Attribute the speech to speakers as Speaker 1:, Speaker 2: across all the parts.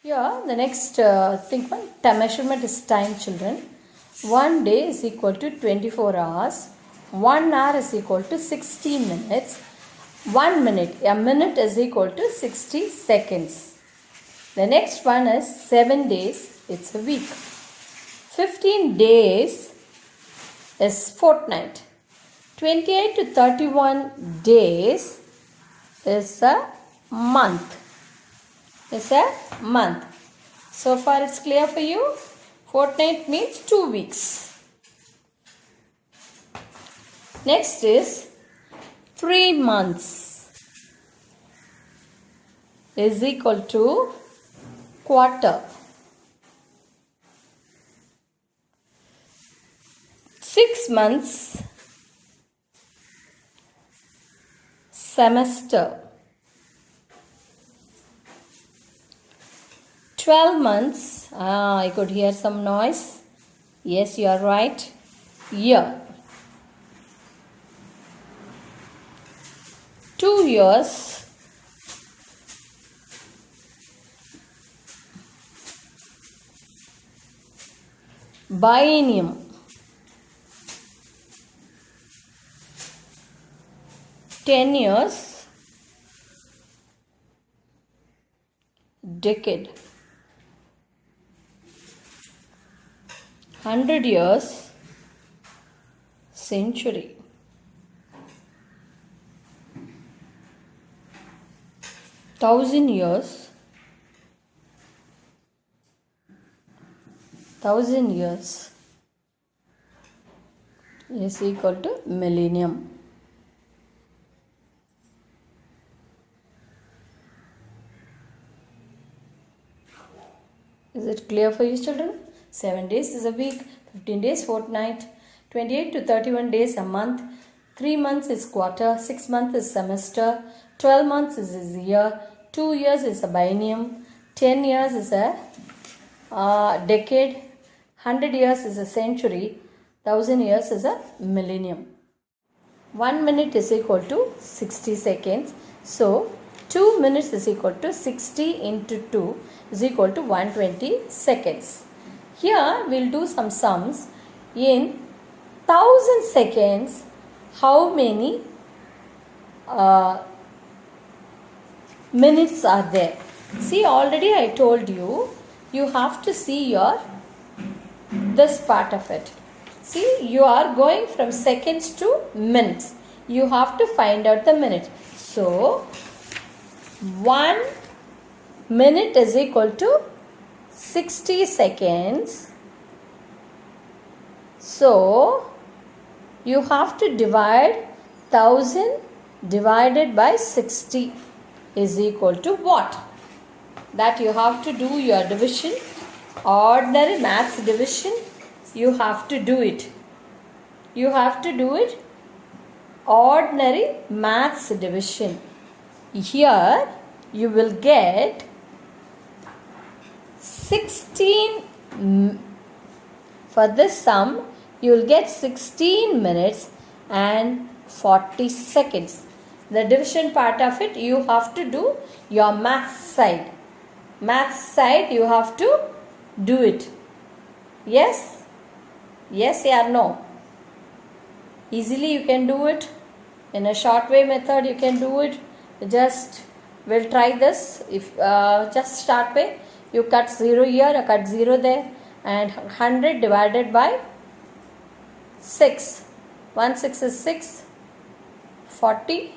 Speaker 1: Here, the next thing, measurement is time, children. 1 day is equal to 24 hours. 1 hour is equal to 60 minutes. 1 minute, a minute is equal to 60 seconds. The next one is 7 days, it's a week. 15 days is fortnight. 28 to 31 days is a month. Is a month. So far it's clear for you? Fortnight means 2 weeks. Next is 3 months is equal to quarter. 6 months semester. 12 months, I could hear some noise. Yes, you are right. Year. 2 years. Biennium. 10 years. Decade. 100 years, century. 1000 years, 1000 years is equal to millennium. Is it clear for you, children? 7 days is a week, 15 days fortnight, 28 to 31 days a month, 3 months is quarter, 6 months is semester, 12 months is a year, 2 years is a biennium, 10 years is a decade, 100 years is a century, 1000 years is a millennium. 1 minute is equal to 60 seconds. So 2 minutes is equal to 60 into 2 is equal to 120 seconds. Here we will do some sums. In 1000 seconds, how many minutes are there? See, already I told you, you have to see this part of it. See, you are going from seconds to minutes. You have to find out the minute. So, 1 minute is equal to 60 seconds. So, you have to divide 1000 divided by 60 is equal to what? That you have to do your division, ordinary maths division. You have to do it. You have to do it ordinary maths division. Here you will get 16. For this sum, you will get 16 minutes and 40 seconds. The division part of it, you have to do your maths side. Maths side, you have to do it. Yes? Yes or no? Easily you can do it. In a short way method, you can do it. Just, we'll try this. If just start way. You cut 0 here, you cut 0 there, and 100 divided by 6. 1 6 is 6. 40.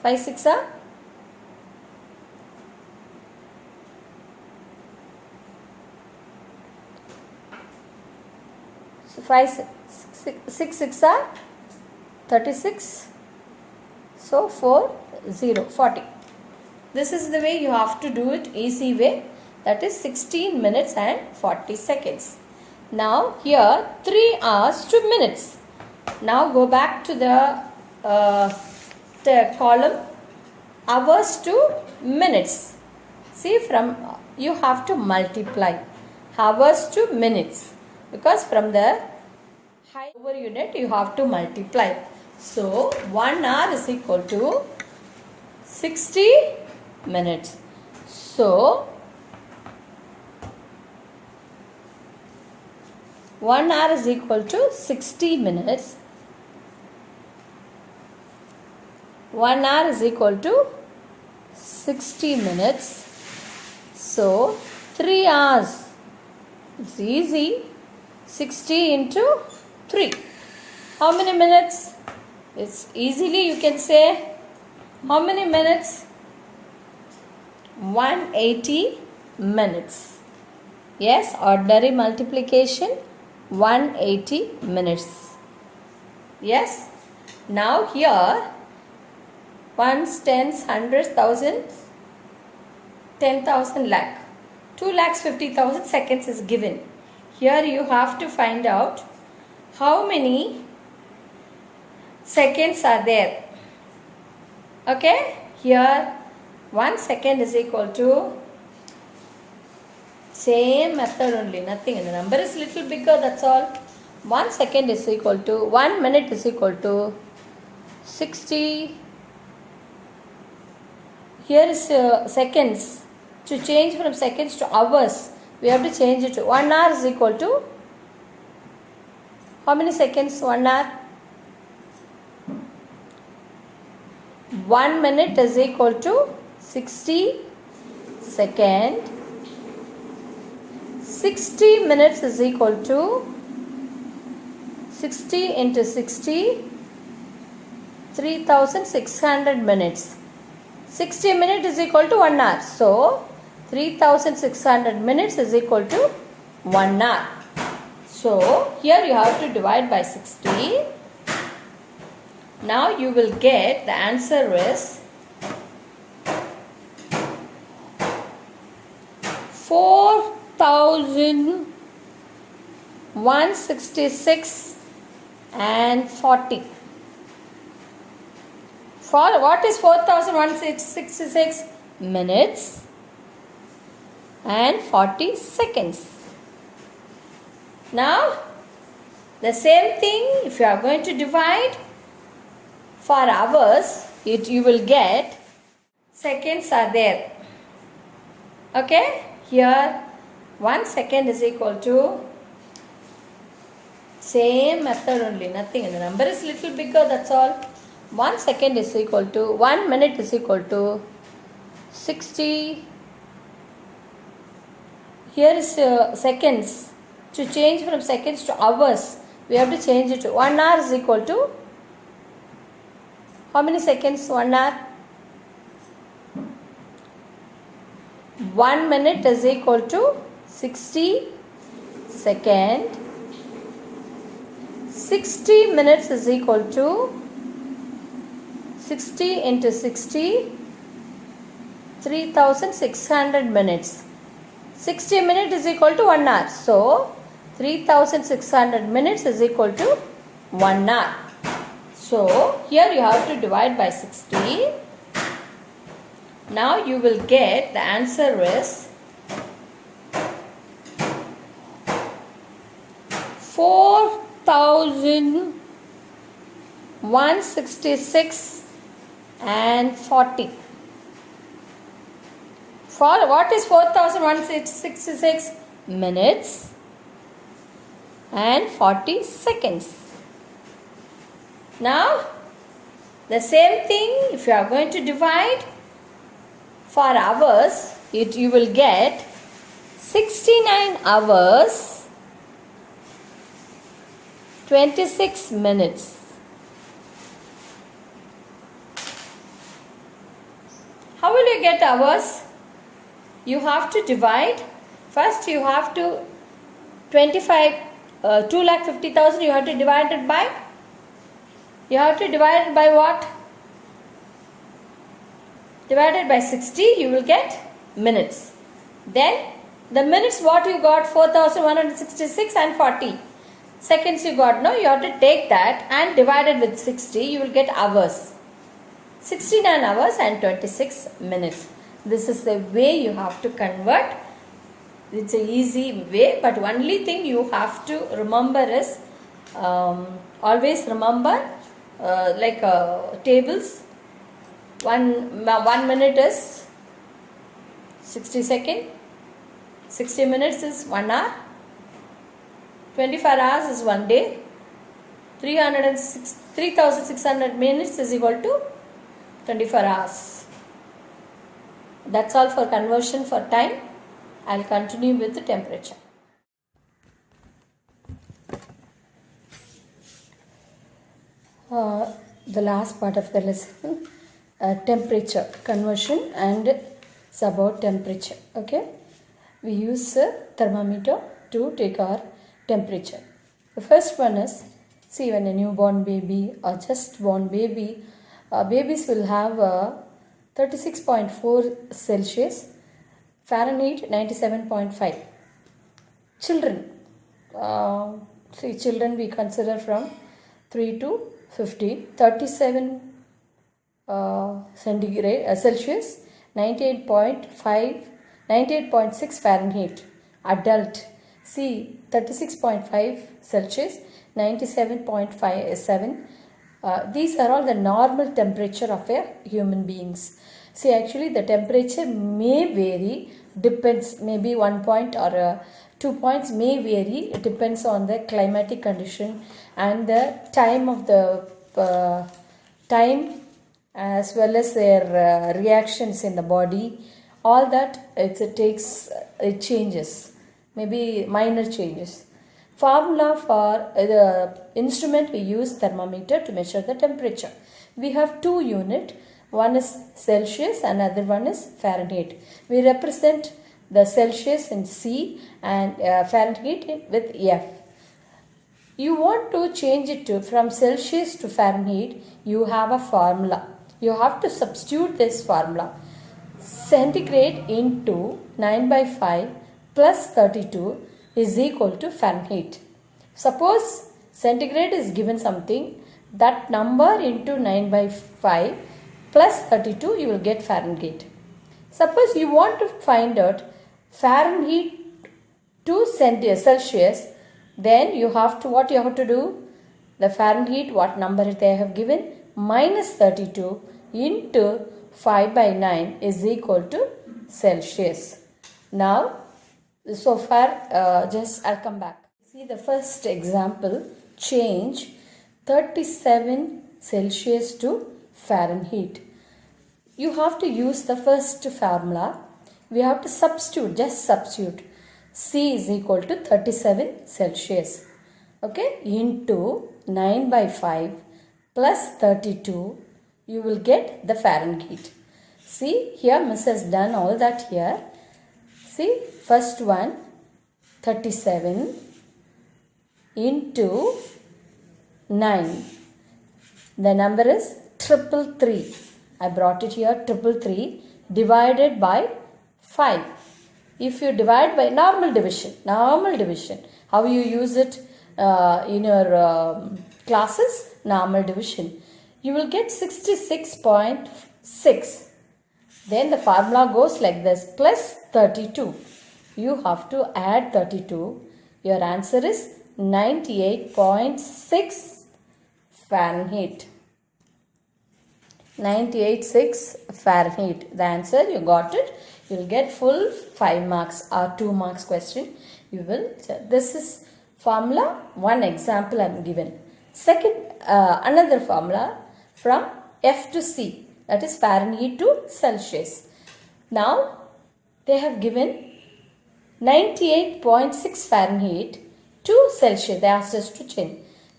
Speaker 1: 5 6 are 6 6 are 36. So 4 0 40. This is the way you have to do it, easy way. That is 16 minutes and 40 seconds. Now here 3 hours to minutes. Now go back to the column hours to minutes. See, from you have to multiply hours to minutes, because from the high over unit you have to multiply. So 1 hour is equal to 60 minutes. So 1 hour is equal to 60 minutes. 1 hour is equal to 60 minutes. So 3 hours. It's easy. 60 into 3. How many minutes? It's easily you can say how many minutes? 180 minutes. Yes, ordinary multiplication 180 minutes. Yes. Now here ones, tens, hundreds, thousands, 10,000 lakh. 2,50,000 seconds is given. Here you have to find out how many seconds are there. Okay, here 1 second is equal to, same method only, nothing. The number is little bigger, that's all. 1 second is equal to, 1 minute is equal to 60. Here is seconds. To change from seconds to hours, we have to change it to 1 hour is equal to, how many seconds? 1 hour. 1 minute is equal to 60 second. 60 minutes is equal to 60 into 60, 3,600 minutes. 60 minutes is equal to 1 hour. So 3,600 minutes is equal to 1 hour. So here you have to divide by 60. Now you will get the answer is 4,166 and 40. For what is 4,166 minutes and 40 seconds. Now the same thing, if you are going to divide for hours, you will get seconds are there. Okay, here 1 second is equal to, same method only, nothing. The number is little bigger, that's all. 1 second is equal to, 1 minute is equal to 60. Here is seconds. To change from seconds to hours, we have to change it to 1 hour is equal to, how many seconds? 1 hour. 1 minute is equal to 60 second. 60 minutes is equal to 60 into 60, 3,600 minutes. 60 minutes is equal to 1 hour. So 3,600 minutes is equal to 1 hour. So here you have to divide by 60. Now you will get the answer is 4,166 and 40. For what is 4,166 minutes and 40 seconds. Now the same thing, if you are going to divide for hours, you will get 69 hours 26 minutes. How will you get hours? You have to divide. First you have to 2,50,000 you have to divide it by. You have to divide it by what? Divided by 60, you will get minutes. Then the minutes what you got, 4,166 and 40 seconds you got. No, you have to take that and divide it with 60, you will get hours. 69 hours and 26 minutes. This is the way you have to convert. It's an easy way, but only thing you have to remember is always remember tables. One minute is 60 seconds. 60 minutes is 1 hour. 24 hours is 1 day. 3600 minutes is equal to 24 hours. That's all for conversion for time. I'll continue with the temperature. The last part of the lesson, temperature conversion, and it's about temperature. Okay, we use a thermometer to take our temperature. The first one is, see, when a newborn baby or just born baby, babies will have 36.4 Celsius, Fahrenheit 97.5. Children, children we consider from 3 to 15, 37 Celsius, 98.5, 98.6 Fahrenheit. Adult, see, 36.5 Celsius, 97.57. These are all the normal temperature of a human beings. See, actually the temperature may vary, depends, maybe 1 point or 2 points may vary. It depends on the climatic condition and the time of the time, as well as their reactions in the body. All that it changes, maybe minor changes. Formula for the instrument, we use thermometer to measure the temperature. We have two units. One is Celsius and another one is Fahrenheit. We represent the Celsius in C and Fahrenheit with F. You want to change it to from Celsius to Fahrenheit, you have a formula. You have to substitute this formula. Centigrade into 9/5 plus 32 is equal to Fahrenheit. Suppose centigrade is given something, that number into 9/5 plus 32, you will get Fahrenheit. Suppose you want to find out Fahrenheit to Celsius, then you have to, what you have to do? The Fahrenheit, what number they have given? Minus 32 into 5/9 is equal to Celsius. Now, so far, I'll come back. See the first example, change 37 Celsius to Fahrenheit. You have to use the first formula. We have to substitute, just substitute. C is equal to 37 Celsius. Okay, into 9/5 plus 32, you will get the Fahrenheit. See, here Miss has done all that here. See, first one, 37 into 9. The number is 333. I brought it here, 333 divided by 5. If you divide by normal division, how you use it in your classes, normal division, you will get 66.6. Then the formula goes like this, plus 32. You have to add 32. Your answer is 98.6 Fahrenheit. 98.6 Fahrenheit. The answer, you got it. You will get full 5 marks or 2 marks question. You will. This is formula. One example I am given. Second, another formula from F to C. That is Fahrenheit to Celsius. Now, they have given 98.6 Fahrenheit to Celsius. They asked us to change.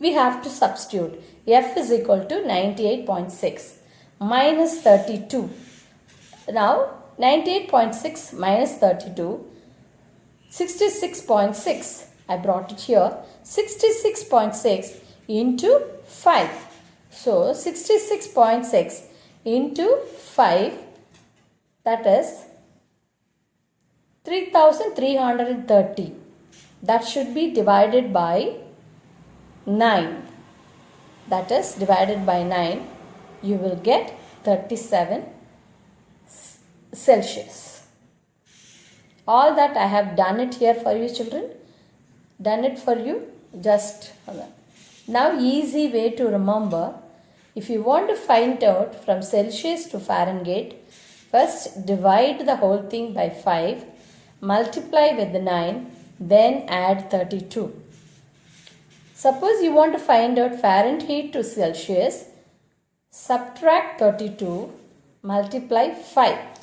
Speaker 1: We have to substitute. F is equal to 98.6 minus 32. Now, 98.6 minus 32, 66.6. I brought it here. 66.6 into 5. So, 66.6 into 5, that is 3330. That should be divided by 9. That is divided by 9. You will get 37 Celsius. All that I have done it here for you children. Done it for you. Just now, easy way to remember. If you want to find out from Celsius to Fahrenheit, First, divide the whole thing by 5, multiply with 9, then add 32. Suppose you want to find out Fahrenheit to Celsius, subtract 32, multiply 5.